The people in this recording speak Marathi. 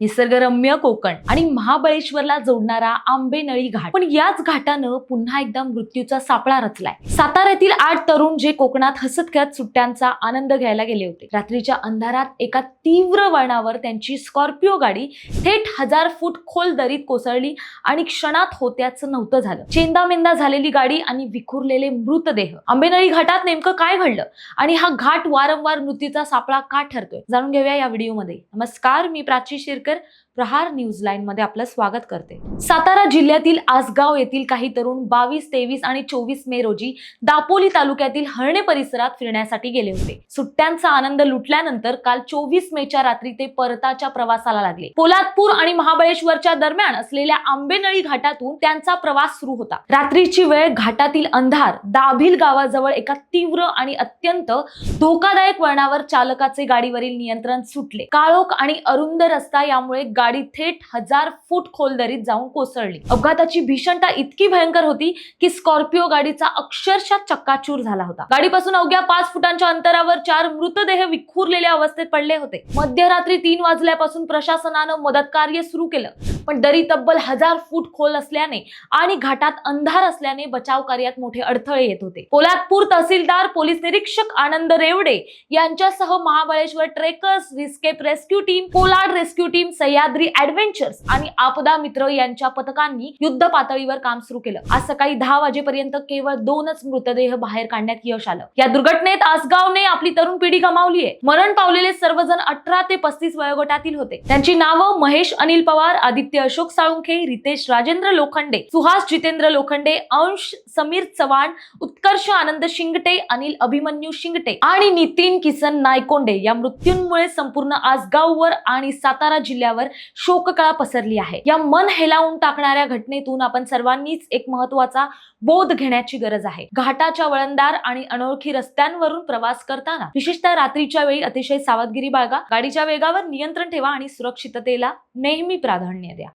निसर्गरम्य कोकण आणि महाबळेश्वरला जोडणारा आंबेनळी घाट. पण याच घाटानं पुन्हा एकदा मृत्यूचा सापळा रचलाय. साताऱ्यातील 8 तरुण जे कोकणात हसत खेळत सुट्ट्यांचा आनंद घ्यायला गेले होते. रात्रीच्या अंधारात एका तीव्र वळणावर त्यांची स्कॉर्पिओ गाडी थेट 1000 फूट खोल दरीत कोसळली आणि क्षणात होत्याचं नव्हतं झालं. चेंदामेंदा झालेली गाडी आणि विखुरलेले मृतदेह. आंबेनळी घाटात नेमकं काय घडलं आणि हा घाट वारंवार मृत्यूचा सापळा का ठरतोय, जाणून घेऊया या व्हिडिओमध्ये. नमस्कार, मी प्राची शिरकर, प्रहार न्यूज लाईन मध्ये आपलं स्वागत करते. सातारा जिल्ह्यातील आसगाव येथील काही तरुण 22, 23 आणि 24 मे रोजी दापोली तालुक्यातील हर्णे परिसरात फिरण्यासाठी गेले होते. सुट्ट्यांचा आनंद लुटल्यानंतर काल 24 मेच्या रात्री ते परताच्या प्रवासाला लागले. पोलादपूर आणि महाबळेश्वरच्या दरम्यान असलेल्या आंबेनळी घाटातून त्यांचा प्रवास सुरू होता. रात्रीची वेळ, घाटातील अंधार, दाभिल गावाजवळ एका तीव्र आणि अत्यंत धोकादायक वळणावर चालकाचे गाडीवरील नियंत्रण सुटले. काळोख आणि अरुंद रस्ता यामुळे गाडी थेट 1000 फूट खोल दरीत जाऊन कोसळली. अपघाताची भीषणता इतकी भयंकर होती की स्कॉर्पिओ गाडीचा अक्षरशः चक्काचूर झाला होता. गाडीपासून अवघ्या 5 फुटांच्या अंतरावर 4 मृतदेह विखुरलेल्या अवस्थेत पडले होते. मध्यरात्री 3 वाजल्यापासून प्रशासनानं मदत कार्य सुरू केलं, पण दरी तब्बल 1000 फूट खोल असल्याने आणि घाटात अंधार असल्याने बचाव कार्यात मोठे अडथळे येत होते. पोलादपूर तहसीलदार, पोलीस निरीक्षक आनंद रेवडे यांच्यासह महाबळेश्वर ट्रेकर्स, रिस्केप rescue team, Polad rescue team, Sahyadri adventures आणि आपदा मित्र यांच्या पथकांनी युद्ध पातळीवर काम सुरू केलं. आज सकाळी 10 वाजेपर्यंत केवळ 2च मृतदेह बाहेर काढण्यात यश आलं. या दुर्घटनेत आसगावने आपली तरुण पिढी गमावली आहे. मरण पावलेले सर्वजण 18 ते 35 वयोगटातील होते. त्यांची नावं महेश अनिल पवार, आदित्य अशोक साळुंखे, रितेश राजेंद्र लोखंडे, सुहास जितेंद्र लोखंडे, अंश समीर चव्हाण, उत्कर्ष आनंद शिंगटे, अनिल अभिमन्यू शिंगटे आणि नितीन किसन नायकोंडे. या मृत्यूंमुळे संपूर्ण आसगाववर आणि सातारा जिल्ह्यावर शोककळा पसरली आहे. या मन हेलावून टाकणाऱ्या घटनेतून आपण सर्वांनीच एक महत्त्वाचा बोध घेण्याची गरज आहे. घाटाच्या वळणदार आणि अनोळखी रस्त्यांवरून प्रवास करताना विशेषतः रात्रीच्या वेळी अतिशय सावधगिरी बाळगा. गाडीच्या वेगावर नियंत्रण ठेवा आणि सुरक्षिततेला नेहमी प्राधान्य द्या.